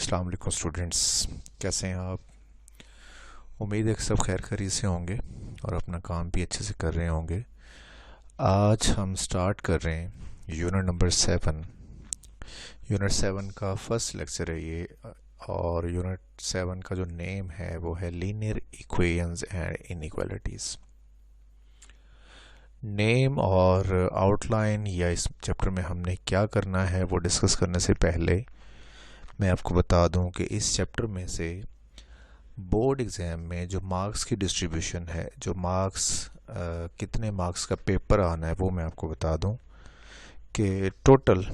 अस्सलाम वालेकुम स्टूडेंट्स, कैसे हैं आप। उम्मीद है कि सब खैर खैरियत से होंगे और अपना काम भी अच्छे से कर रहे होंगे। आज हम स्टार्ट कर रहे हैं यूनिट नंबर 7। यूनिट 7 का फर्स्ट लेक्चर है ये, और यूनिट 7 का जो नेम है वो है linear equations and inequalities. Name और आउटलाइन या इस चैप्टर में हमने क्या करना है वो डिस्कस करने से पहले मैं आपको बता दूं कि इस चैप्टर में से बोर्ड एग्ज़ाम में जो मार्क्स की डिस्ट्रीब्यूशन है, जो मार्क्स कितने मार्क्स का पेपर आना है वो मैं आपको बता दूं कि टोटल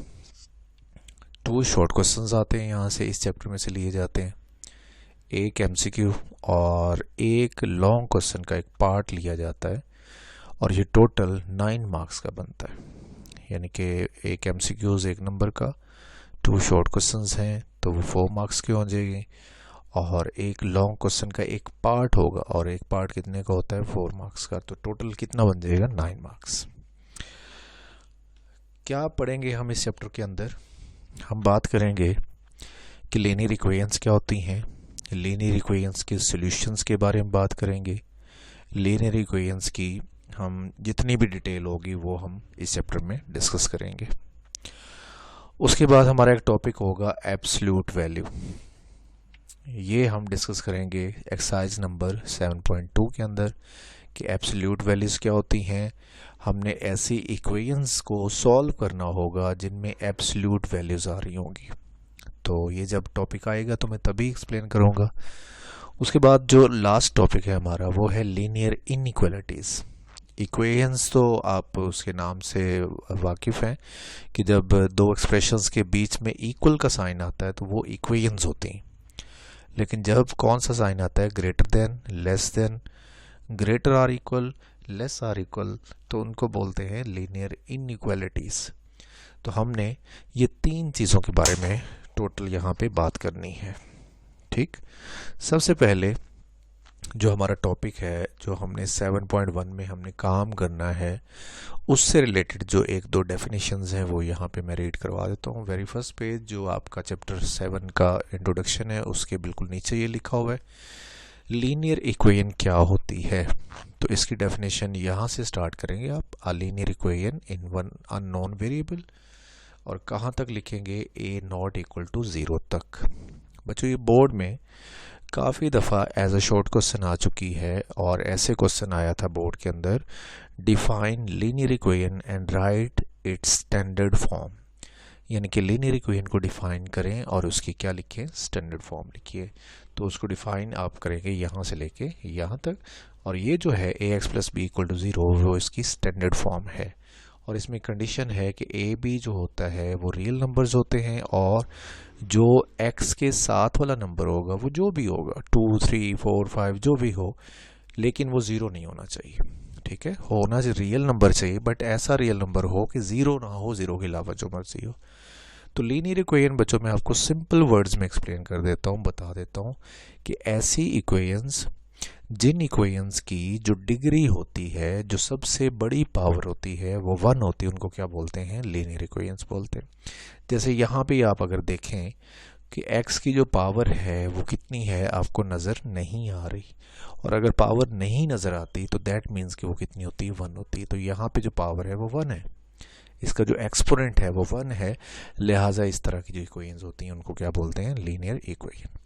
2 शॉर्ट क्वेश्चंस आते हैं यहाँ से, इस चैप्टर में से लिए जाते हैं। एक एमसीक्यू और एक लॉन्ग क्वेश्चन का एक पार्ट लिया जाता है और ये टोटल 9 मार्क्स का बनता है। यानी कि एक एमसीक्यूज़ 1 नंबर का, 2 शॉर्ट क्वेश्चंस हैं तो वो 4 मार्क्स के हो जाएंगे, और एक लॉन्ग क्वेश्चन का एक पार्ट होगा और एक पार्ट कितने का होता है 4 मार्क्स का, तो टोटल कितना बन जाएगा 9 मार्क्स। क्या पढ़ेंगे हम इस चैप्टर के अंदर? हम बात करेंगे कि लीनियर इक्वेशंस क्या होती हैं, लीनियर इक्वेशंस के सॉल्यूशंस के बारे में बात करेंगे। लीनियर इक्वेशंस की हम जितनी भी डिटेल होगी वो हम इस चैप्टर में डिस्कस करेंगे। उसके बाद हमारा एक टॉपिक होगा एब्सोल्यूट वैल्यू। ये हम डिस्कस करेंगे एक्सरसाइज नंबर 7.2 के अंदर कि एब्सोल्यूट वैल्यूज़ क्या होती हैं। हमने ऐसी इक्वेशंस को सॉल्व करना होगा जिनमें एब्सोल्यूट वैल्यूज़ आ रही होंगी। तो ये जब टॉपिक आएगा तो मैं तभी एक्सप्लेन करूँगा। उसके बाद जो लास्ट टॉपिक है हमारा वो है लीनियर इनइक्वालिटीज़। इक्वेशंस तो आप उसके नाम से वाकिफ़ हैं कि जब 2 एक्सप्रेशंस के बीच में इक्वल का साइन आता है तो वो इक्वेशंस होती हैं। लेकिन जब कौन सा साइन आता है greater than, less than, greater or equal, less or equal, तो उनको बोलते हैं लीनियर इनइक्वालिटीज़। तो हमने ये 3 चीज़ों के बारे में टोटल यहाँ पे बात करनी है। ठीक, सबसे पहले जो हमारा टॉपिक है, जो हमने 7.1 में हमने काम करना है, उससे रिलेटेड जो 1-2 डेफिनेशंस हैं वो यहाँ पे मैं रीड करवा देता हूँ। वेरी फर्स्ट पेज जो आपका चैप्टर 7 का इंट्रोडक्शन है उसके बिल्कुल नीचे ये लिखा हुआ है लीनियर इक्वेशन क्या होती है। तो इसकी डेफिनेशन यहाँ से स्टार्ट करेंगे आप। अ linear equation in one unknown variable, और कहाँ तक लिखेंगे a नॉट इक्वल टू 0 तक। बच्चों ये बोर्ड में काफ़ी दफ़ा एज अ शॉर्ट क्वेश्चन आ चुकी है, और ऐसे क्वेश्चन आया था बोर्ड के अंदर, define linear equation and right it's standard form. यानी कि लीनियर इक्वेशन को डिफाइन करें और उसकी क्या लिखें, स्टैंडर्ड फॉर्म लिखिए। तो उसको डिफाइन आप करेंगे यहाँ से लेके यहाँ तक, और ये जो है ax plus B equal to 0 वो इसकी स्टैंडर्ड फॉर्म है। और इसमें कंडीशन है कि ए बी जो होता है वो रियल नंबर्स होते हैं, और जो x के साथ वाला नंबर होगा वो जो भी होगा 2, 3, 4, 5 जो भी हो, लेकिन वो 0 नहीं होना चाहिए। ठीक है, होना रियल नंबर चाहिए, बट ऐसा रियल नंबर हो कि 0 ना हो, 0 के अलावा जो मर्जी हो। तो लीनियर इक्वेशन बच्चों मैं आपको सिंपल वर्ड्स में एक्सप्लेन कर देता हूँ, बता देता हूँ कि ऐसी इक्वेशंस, जिन इक्वेशंस की जो डिग्री होती है, जो सबसे बड़ी पावर होती है वो 1 होती है, उनको क्या बोलते हैं, लीनियर इक्वेशंस बोलते हैं। जैसे यहाँ पे आप अगर देखें कि x की जो पावर है वो कितनी है आपको नज़र नहीं आ रही, और अगर पावर नहीं नज़र आती तो दैट मीन्स कि वो कितनी होती है, 1 होती है। तो यहाँ पे जो पावर है वो 1 है, इसका जो एक्सपोनेंट है वो 1 है, लिहाजा इस तरह की जो इक्वेशंस होती हैं उनको क्या बोलते हैं, लीनियर इक्वेशन।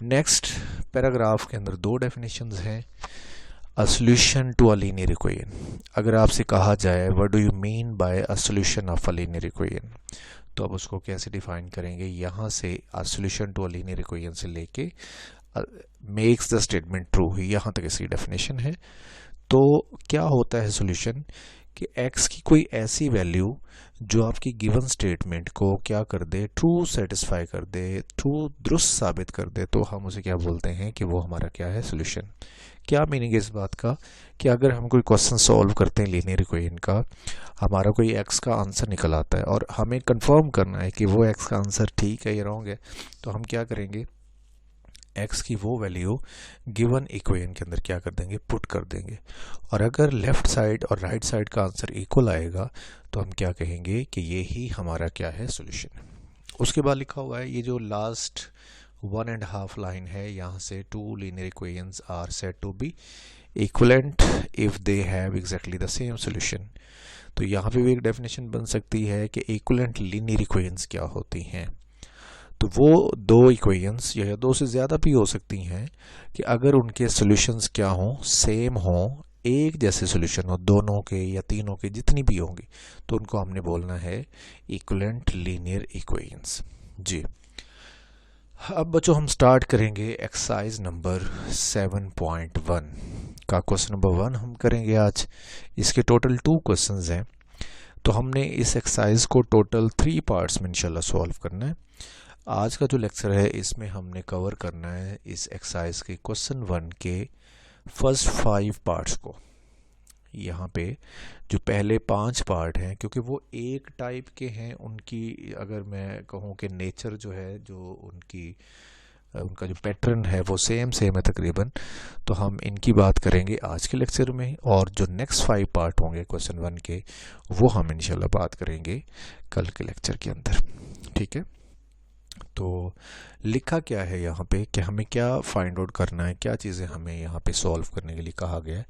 नेक्स्ट पैराग्राफ के अंदर 2 डेफिनेशंस हैं। A solution to a linear equation. अगर आपसे कहा जाए what do you mean by a solution of a linear equation, तो अब उसको कैसे डिफाइन करेंगे, यहाँ से a solution to a linear equation से लेके मेक्स द स्टेटमेंट ट्रू, यहाँ तक इसकी डेफिनेशन है। तो क्या होता है सॉल्यूशन कि x की कोई ऐसी वैल्यू जो आपकी गिवन स्टेटमेंट को क्या कर दे, ट्रू सेटिस्फाई कर दे, ट्रू दुरुस्त साबित कर दे, तो हम उसे क्या बोलते हैं कि वो हमारा क्या है, सॉल्यूशन। क्या मीनिंग है इस बात का कि अगर हम कोई क्वेश्चन सॉल्व करते हैं लीनियर इक्वेशन का, हमारा कोई x का आंसर निकल आता है और हमें कंफर्म करना है कि वो x का आंसर ठीक है या रॉन्ग है, तो हम क्या करेंगे, x की वो वैल्यू गिवन इक्वेशन के अंदर क्या कर देंगे, पुट कर देंगे। और अगर लेफ्ट साइड और राइट साइड का आंसर इक्वल आएगा तो हम क्या कहेंगे कि ये ही हमारा क्या है, सॉल्यूशन। उसके बाद लिखा हुआ है ये जो लास्ट 1.5 लाइन है, यहाँ से two linear equations are said to be equivalent if they have exactly the same solution. तो यहाँ पे भी एक डेफिनेशन बन सकती है कि इक्विवेलेंट लीनियर इक्वेशंस क्या होती हैं। तो वो दो इक्वेशंस या दो से ज़्यादा भी हो सकती हैं कि अगर उनके सॉल्यूशंस क्या हों, सेम हों, एक जैसे सॉल्यूशन हो दोनों के या तीनों के, जितनी भी होंगी, तो उनको हमने बोलना है इक्विवेलेंट लीनियर इक्वेशंस। जी, अब बच्चों हम स्टार्ट करेंगे एक्सरसाइज नंबर 7.1 का। क्वेश्चन नंबर 1 हम करेंगे आज। इसके टोटल 2 क्वेश्चंस हैं, तो हमने इस एक्सरसाइज को टोटल 3 पार्ट्स में इंशाल्लाह सॉल्व करना है। आज का जो लेक्चर है इसमें हमने कवर करना है इस एक्सरसाइज के क्वेश्चन 1 के फर्स्ट 5 पार्ट्स को। यहाँ पे जो पहले 5 पार्ट हैं, क्योंकि वो एक टाइप के हैं, उनकी अगर मैं कहूँ कि नेचर जो है, जो उनका जो पैटर्न है वो सेम है तकरीबन, तो हम इनकी बात करेंगे आज के लेक्चर में। और जो नेक्स्ट 5 पार्ट होंगे क्वेश्चन 1 के, वो हम इंशाल्लाह बात करेंगे कल के लेक्चर के अंदर। ठीक है, तो लिखा क्या है यहाँ पे कि हमें क्या फाइंड आउट करना है, क्या चीज़ें हमें यहाँ पे सॉल्व करने के लिए कहा गया है।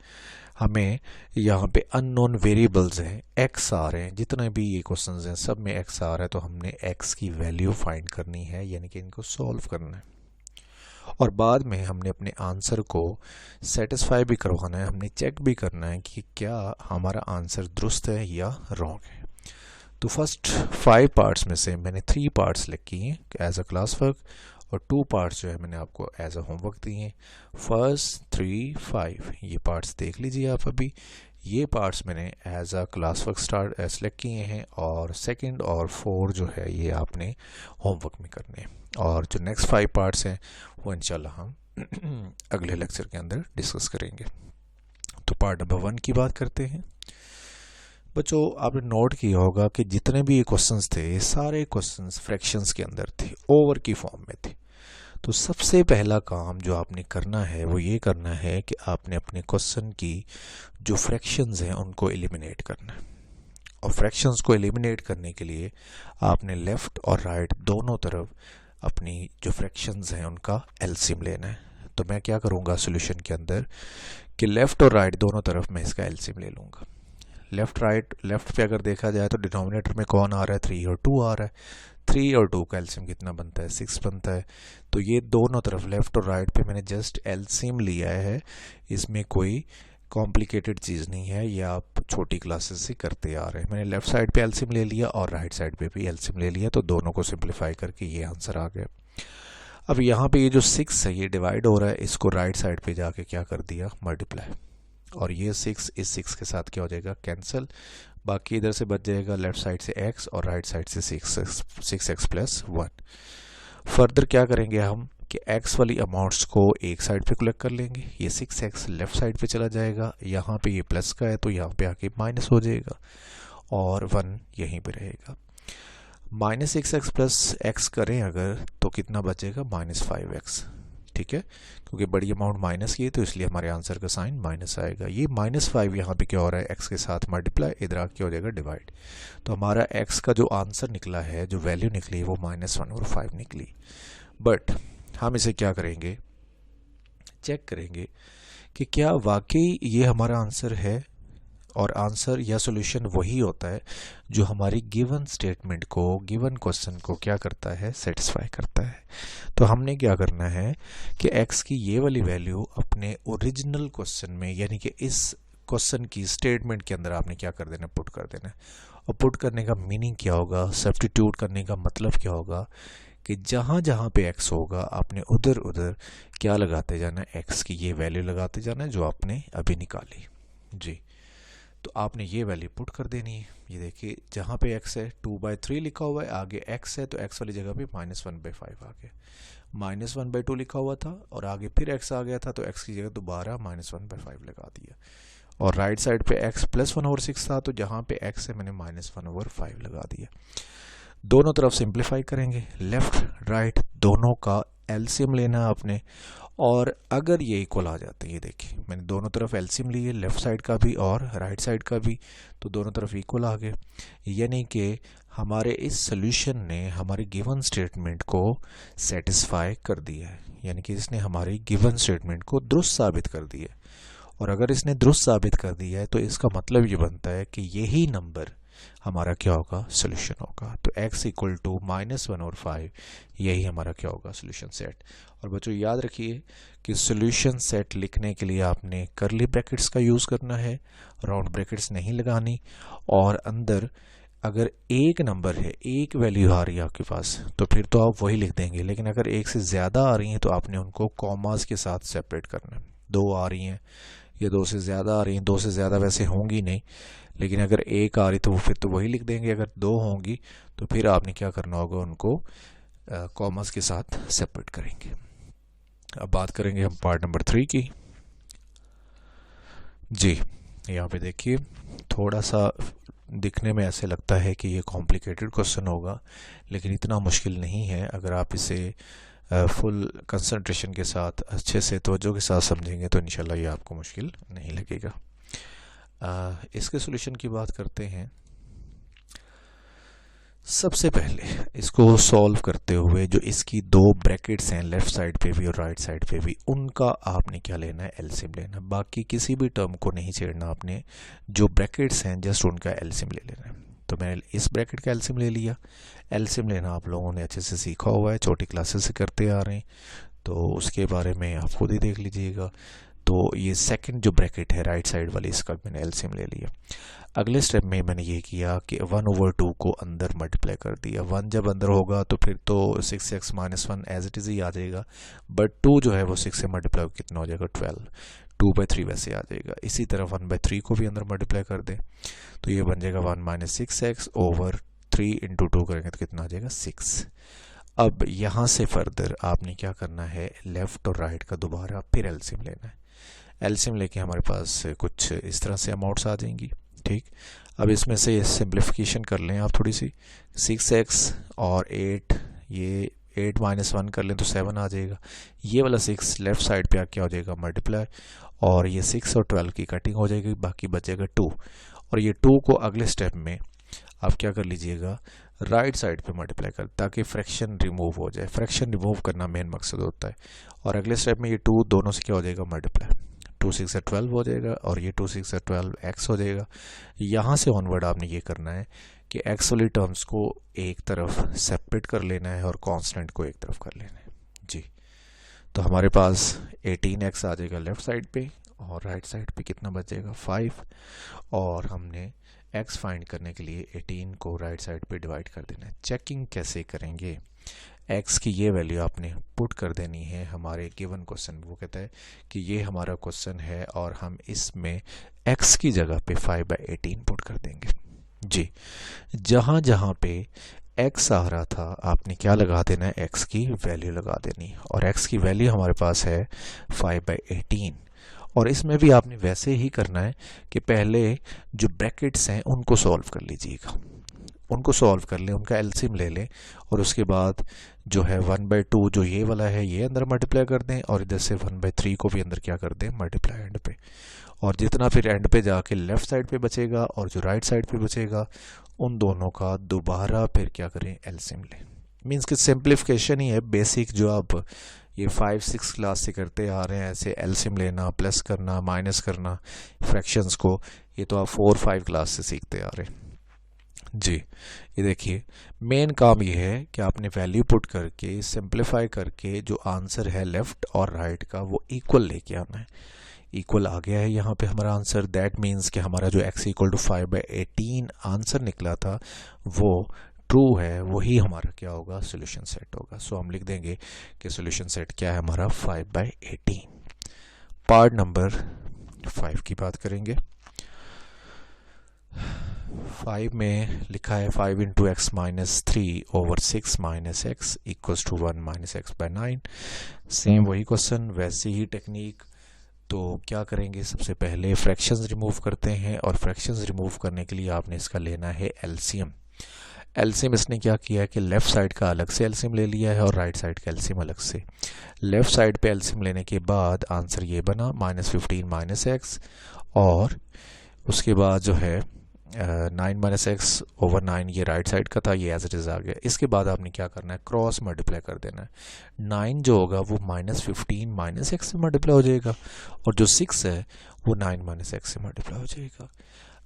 हमें यहाँ पे अननोन वेरिएबल्स हैं, एक्स आ रहे हैं, जितने भी ये क्वेश्चंस हैं सब में एक्स आ रहा है, तो हमने एक्स की वैल्यू फाइंड करनी है, यानी कि इनको सॉल्व करना है। और बाद में हमने अपने आंसर को सेटिस्फाई भी करवाना है, हमने चेक भी करना है कि क्या हमारा आंसर दुरुस्त है या रॉन्ग है। तो फर्स्ट 5 पार्ट्स में से मैंने 3 पार्ट्स लिखी हैं एज अ क्लास वर्क, और 2 पार्ट्स जो है मैंने आपको एज अ होमवर्क दिए हैं। फर्स्ट 3, 5 ये पार्ट्स देख लीजिए आप अभी। ये पार्ट्स मैंने as a class work select किए हैं, और सेकंड और 4 जो है ये आपने होमवर्क में करने हैं। और जो नेक्स्ट 5 पार्ट्स हैं वो इंशाल्लाह हम अगले लेक्चर के अंदर डिस्कस करेंगे। तो पार्ट नंबर 1 की बात करते हैं। बच्चों आपने नोट किया होगा कि जितने भी ये क्वेश्चंस थे, ये सारे क्वेश्चंस फ्रैक्शंस के अंदर थे, ओवर की फॉर्म में थे। तो सबसे पहला काम जो आपने करना है वो ये करना है कि आपने अपने क्वेश्चन की जो फ्रैक्शंस हैं उनको एलिमिनेट करना है। और फ्रैक्शंस को एलिमिनेट करने के लिए आपने लेफ़्ट और राइट दोनों तरफ अपनी जो फ्रैक्शंस हैं उनका एलसीएम लेना है। तो मैं क्या करूँगा सोल्यूशन के अंदर कि लेफ़्ट और राइट दोनों तरफ मैं इसका एलसीएम ले लूँगा। लेफ़्ट पे अगर देखा जाए तो डिनोमिनेटर में कौन आ रहा है, 3 और 2 आ रहा है। 3 और 2 का एलसीएम कितना बनता है, 6 बनता है। तो ये दोनों तरफ लेफ़्ट और राइट पे मैंने जस्ट एलसीएम लिया है, इसमें कोई कॉम्प्लिकेटेड चीज़ नहीं है, ये आप छोटी क्लासेस से करते आ रहे हैं। मैंने लेफ़्ट साइड पे एलसीएम ले लिया और राइट साइड पे भी एलसीएम ले लिया, तो दोनों को सिंप्लीफाई करके ये आंसर आ गया। अब यहाँ पे ये जो 6 है ये डिवाइड हो रहा है, इसको राइट साइड पे जाके क्या कर दिया, मल्टीप्लाई, और ये 6 इस 6 के साथ क्या हो जाएगा, कैंसिल। बाकी इधर से बच जाएगा लेफ्ट साइड से x और राइट साइड से 6x प्लस 1। फर्दर क्या करेंगे हम कि x वाली अमाउंट्स को एक साइड पे कलेक्ट कर लेंगे। ये 6x लेफ्ट साइड पे चला जाएगा, यहाँ पे ये प्लस का है तो यहाँ पे आके माइनस हो जाएगा, और 1 यहीं पे रहेगा। -6x प्लस x करें अगर तो कितना बचेगा, -5x। ठीक है, क्योंकि बड़ी अमाउंट माइनस की है तो इसलिए हमारे आंसर का साइन माइनस आएगा। ये -5 यहाँ पे क्या हो रहा है, x के साथ मल्टीप्लाई, इधर क्या हो जाएगा, डिवाइड। तो हमारा x का जो आंसर निकला है, जो वैल्यू निकली वो -1 और 5 निकली। बट हम इसे क्या करेंगे, चेक करेंगे कि क्या वाकई ये हमारा आंसर है। और आंसर या सॉल्यूशन वही होता है जो हमारी गिवन स्टेटमेंट को, गिवन क्वेश्चन को क्या करता है, सेटिस्फाई करता है। तो हमने क्या करना है कि x की ये वाली वैल्यू अपने ओरिजिनल क्वेश्चन में, यानी कि इस क्वेश्चन की स्टेटमेंट के अंदर आपने क्या कर देना, पुट कर देना। और पुट करने का मीनिंग क्या होगा, सब्स्टिट्यूट करने का मतलब क्या होगा कि जहाँ जहाँ पे x होगा आपने उधर उधर क्या लगाते जाना, x की ये वैल्यू लगाते जाना है जो आपने अभी निकाली। जी, तो आपने ये वैल्यू पुट कर देनी है। ये देखिए जहाँ पे x है 2/3 लिखा हुआ है, आगे x है तो x वाली जगह पे -1/5 आ गया। -1/2 लिखा हुआ था और आगे फिर x आ गया था, तो x की जगह दोबारा -1/5 लगा दिया। और राइट साइड पे x +1/6 था, तो जहाँ पे x है मैंने -1/5 लगा दिया। दोनों तरफ सिंप्लीफाई करेंगे, लेफ्ट राइट दोनों का एलसीएम लेना है आपने। और अगर ये इक्वल आ जाते हैं, ये देखिए मैंने दोनों तरफ एलसीएम ली है, लेफ़्ट साइड का भी और राइट साइड का भी, तो दोनों तरफ इक्वल आ गए, यानी कि हमारे इस सोल्यूशन ने हमारे गिवन स्टेटमेंट को सेटिस्फाई कर दिया है, यानी कि इसने हमारी गिवन स्टेटमेंट को दुरुस्त साबित कर दिया है। और अगर इसने दुरुस्त साबित कर दिया है तो इसका मतलब ये बनता है कि यही नंबर हमारा क्या होगा, सोल्यूशन होगा। तो x इक्वल टू -1 और 5, यही हमारा क्या होगा, सोल्यूशन सेट। और बच्चों याद रखिए कि सोल्यूशन सेट लिखने के लिए आपने करली ब्रैकेट्स का यूज़ करना है, राउंड ब्रैकेट्स नहीं लगानी। और अंदर अगर एक नंबर है, एक वैल्यू आ रही है आपके पास, तो फिर तो आप वही लिख देंगे, लेकिन अगर एक से ज़्यादा आ रही हैं तो आपने उनको कॉमास के साथ सेपरेट करना है। 2 आ रही हैं या 2 से ज़्यादा आ रही हैं, 2 से ज़्यादा वैसे होंगी नहीं, लेकिन अगर एक आ रही तो फिर तो वही लिख देंगे। अगर 2 होंगी तो फिर आपने क्या करना होगा, उनको कॉमास के साथ सेपरेट करेंगे। अब बात करेंगे हम पार्ट नंबर 3 की। जी यहाँ पे देखिए, थोड़ा सा दिखने में ऐसे लगता है कि ये कॉम्प्लिकेटेड क्वेश्चन होगा, लेकिन इतना मुश्किल नहीं है। अगर आप इसे फुल कंसंट्रेशन के साथ, अच्छे से तवज्जो के साथ समझेंगे तो इंशाल्लाह ये आपको मुश्किल नहीं लगेगा। इसके सॉल्यूशन की बात करते हैं। सबसे पहले इसको सॉल्व करते हुए जो इसकी 2 ब्रैकेट्स हैं, लेफ़्ट साइड पे भी और राइट साइड पे भी, उनका आपने क्या लेना है, एलसीएम लेना। बाकी किसी भी टर्म को नहीं छेड़ना आपने, जो ब्रैकेट्स हैं जस्ट उनका एलसीएम ले लेना है। तो मैंने इस ब्रैकेट का एलसीएम ले लिया। एलसीएम लेना आप लोगों ने अच्छे से सीखा हुआ है, छोटी क्लासेस से करते आ रहे हैं, तो उसके बारे में आप खुद ही देख लीजिएगा। तो ये सेकंड जो ब्रैकेट है राइट साइड वाली, इसका मैंने एलसीएम ले लिया। अगले स्टेप में मैंने ये किया कि 1/2 को अंदर मल्टीप्लाई कर दिया। 1 जब अंदर होगा तो फिर तो 6x - 1 एज इट इज़ ही आ जाएगा, बट 2 जो है वो 6 से मल्टीप्लाई कितना हो जाएगा, 12। 2/3 वैसे आ जाएगा। इसी तरह 1/3 को भी अंदर मल्टीप्लाई कर दें तो ये बन जाएगा 1 - 6x ओवर 3 इंटू 2 करेंगे तो कितना आ जाएगा, 6। अब यहाँ से फर्दर आपने क्या करना है, लेफ़्ट और राइट का दोबारा फिर एलसीएम लेना है। एलसीएम लेके हमारे पास कुछ इस तरह से अमाउंट्स आ जाएंगी। ठीक, अब इसमें से सिंप्लीफिकेशन कर लें आप थोड़ी सी। 6x और 8, ये 8 - 1 कर लें तो 7 आ जाएगा। ये वाला 6 लेफ़्ट साइड पे क्या हो जाएगा, मल्टीप्लाई, और ये 6 और 12 की कटिंग हो जाएगी, बाकी बचेगा 2। और ये 2 को अगले स्टेप में आप क्या कर लीजिएगा, राइट साइड पे मल्टीप्लाई कर, ताकि फ्रैक्शन रिमूव हो जाए। फ्रैक्शन रिमूव करना मेन मकसद होता है। और अगले स्टेप में ये 2 दोनों से क्या हो जाएगा, मल्टीप्लाई। 2 6 से 12 हो जाएगा और ये 2 6 से 12 x हो जाएगा। यहाँ से ऑनवर्ड आपने ये करना है कि x वाली टर्म्स को एक तरफ सेपरेट कर लेना है और कांस्टेंट को एक तरफ कर लेना है। जी, तो हमारे पास 18x आ जाएगा लेफ़्ट साइड पे, और राइट साइड पे कितना बचेगा, 5। और हमने x फाइंड करने के लिए 18 को राइट साइड पे डिवाइड कर देना है। चेकिंग कैसे करेंगे, x की ये वैल्यू आपने पुट कर देनी है हमारे गिवन क्वेश्चन। वो कहता है कि ये हमारा क्वेश्चन है और हम इसमें x की जगह पे 5/18 पुट कर देंगे। जी, जहाँ जहाँ पे x आ रहा था आपने क्या लगा देना है, x की वैल्यू लगा देनी। और x की वैल्यू हमारे पास है 5/18। और इसमें भी आपने वैसे ही करना है कि पहले जो ब्रैकेट्स हैं उनको सॉल्व कर लीजिएगा, उनको सॉल्व कर लें, उनका एलसीएम ले लें, और उसके बाद जो है 1/2 जो ये वाला है ये अंदर मल्टीप्लाई कर दें, और इधर से 1/3 को भी अंदर क्या कर दें, मल्टीप्लाई एंड पे। और जितना फिर एंड पे जाके लेफ़्ट साइड पे बचेगा और जो राइट साइड पे बचेगा, उन दोनों का दोबारा फिर क्या करें, एलसीएम लें। मीन्स कि सिंप्लीफिकेशन ही है बेसिक, जो आप ये 5-6 क्लास से करते आ रहे हैं, ऐसे एलसीएम लेना, प्लस करना, माइनस करना फ्रैक्शंस को, ये तो आप 4-5 क्लास से सीखते आ रहे हैं। जी, ये देखिए मेन काम ये है कि आपने वैल्यू पुट करके सिंप्लीफाई करके जो आंसर है लेफ़्ट और राइट का वो इक्वल लेके आना है। इक्वल आ गया है यहाँ पे हमारा आंसर, दैट मीन्स कि हमारा जो x = 5/18 आंसर निकला था वो ट्रू है, वही हमारा क्या होगा, सोल्यूशन सेट होगा। सो हम लिख देंगे कि सोल्यूशन सेट क्या है हमारा, 5/18। पार्ट नंबर 5 की बात करेंगे। 5 में लिखा है 5 × x - 3 over 6 - x equals to 1 - x/9। Same वही क्वेश्चन, वैसी ही टेक्निक। तो क्या करेंगे, सबसे पहले फ्रैक्शंस रिमूव करते हैं, और फ्रैक्शंस रिमूव करने के लिए आपने इसका लेना है एलसीएम। एलसीएम इसने क्या किया है कि लेफ़्ट साइड का अलग से एलसीएम ले लिया है और राइट साइड का एलसीएम अलग से। लेफ़्ट साइड पे एलसीएम लेने के बाद आंसर ये बना -15 - x, और उसके बाद जो है 9 - x ओवर 9 ये राइट साइड का था, ये एज इट इज़ आ गया। इसके बाद आपने क्या करना है, क्रॉस मल्टीप्लाई कर देना है। 9 जो होगा वो -15 - x से मल्टीप्लाई हो जाएगा, और जो 6 है वो 9 - x से मल्टीप्लाई हो जाएगा।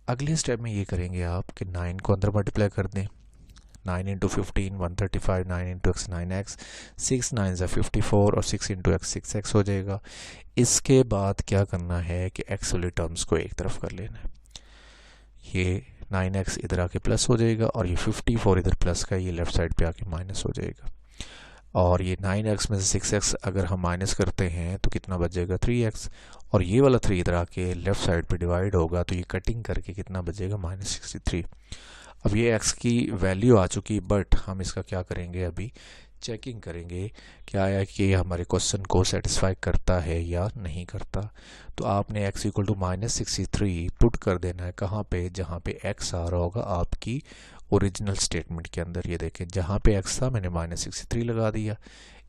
अगले स्टेप में ये करेंगे आप कि 9 को अंदर मल्टीप्लाई कर दें। 9 × 15 135, 9 × x 9x, 6 9 = 54, और 6 × x 6x हो जाएगा। इसके बाद क्या करना है कि x वाले टर्म्स को एक तरफ कर लेना है। ये 9x इधर आके प्लस हो जाएगा, और ये 54 इधर प्लस का, ये लेफ्ट साइड पे आके माइनस हो जाएगा। और ये 9x में से 6x अगर हम माइनस करते हैं तो कितना बच जाएगा, 3x, और ये वाला 3 इधर आके लेफ्ट साइड पे डिवाइड होगा, तो ये कटिंग करके कितना बचेगा, -63। अब ये x की वैल्यू आ चुकी, बट हम इसका क्या करेंगे, अभी चेकिंग करेंगे क्या है कि ये हमारे क्वेश्चन को सेटिस्फाई करता है या नहीं करता। तो आपने x = -63 पुट कर देना है कहाँ पे, जहाँ पे x आ रहा होगा आपकी ओरिजिनल स्टेटमेंट के अंदर। ये देखें, जहाँ पे x था मैंने -63 लगा दिया,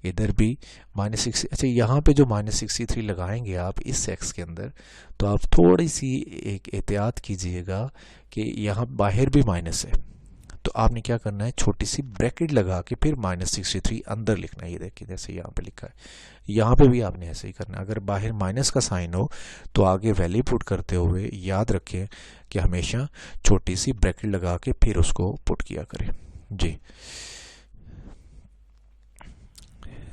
इधर भी -60। अच्छा, यहाँ पे जो -63 लगाएंगे आप इस x के अंदर, तो आप थोड़ी सी एक एहतियात कीजिएगा कि यहाँ बाहर भी माइनस है, तो आपने क्या करना है, छोटी सी ब्रैकेट लगा के फिर -63 अंदर लिखना है। ये देखिए जैसे यहाँ पे लिखा है, यहाँ पे भी आपने ऐसे ही करना है। अगर बाहर माइनस का साइन हो तो आगे वैल्यू पुट करते हुए याद रखें कि हमेशा छोटी सी ब्रैकेट लगा के फिर उसको पुट किया करें।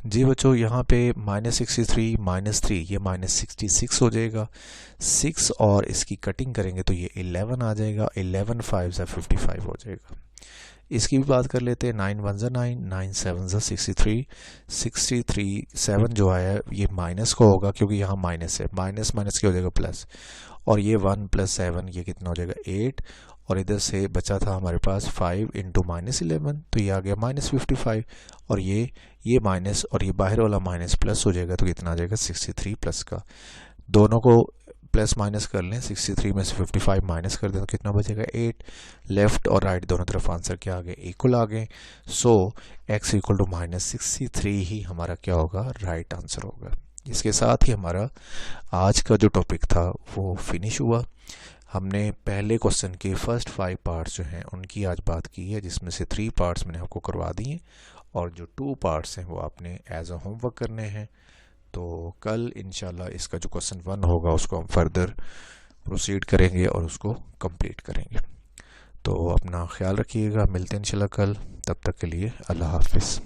जी बच्चों, यहाँ पे -63 -3 ये -66 हो जाएगा। 6 और इसकी कटिंग करेंगे तो ये 11 आ जाएगा। 11 5 = 55 हो जाएगा। इसकी भी बात कर लेते हैं। 9 1 = 9, 9 7 = 63, 63 7 जो आया ये माइनस का होगा क्योंकि यहाँ माइनस है, माइनस माइनस क्या हो जाएगा, प्लस, और ये 1 + 7 ये कितना हो जाएगा, 8, और इधर से बचा था हमारे पास 5 × -11, तो ये आ गया -55, और ये माइनस और ये बाहर वाला माइनस प्लस हो जाएगा, तो कितना आ जाएगा, 63 प्लस का। दोनों को प्लस माइनस कर लें, 63 में से 55 माइनस कर दें तो कितना बचेगा, 8। लेफ्ट और राइट दोनों तरफ आंसर क्या आ गए, इक्वल आ गए। सो x = -63 ही हमारा क्या होगा, राइट आंसर होगा। इसके साथ ही हमारा आज का जो टॉपिक था वो फिनिश हुआ। हमने पहले क्वेश्चन के फर्स्ट 5 पार्ट्स जो हैं उनकी आज बात की है, जिसमें से 3 पार्ट्स मैंने आपको करवा दिए, और जो 2 पार्ट्स हैं वो आपने एज अ होमवर्क करने हैं। तो कल इंशाल्लाह इसका जो क्वेश्चन 1 होगा उसको हम फर्दर प्रोसीड करेंगे और उसको कंप्लीट करेंगे। तो अपना ख्याल रखिएगा, मिलते हैं इंशाल्लाह कल, तब तक के लिए अल्लाह हाफिज़।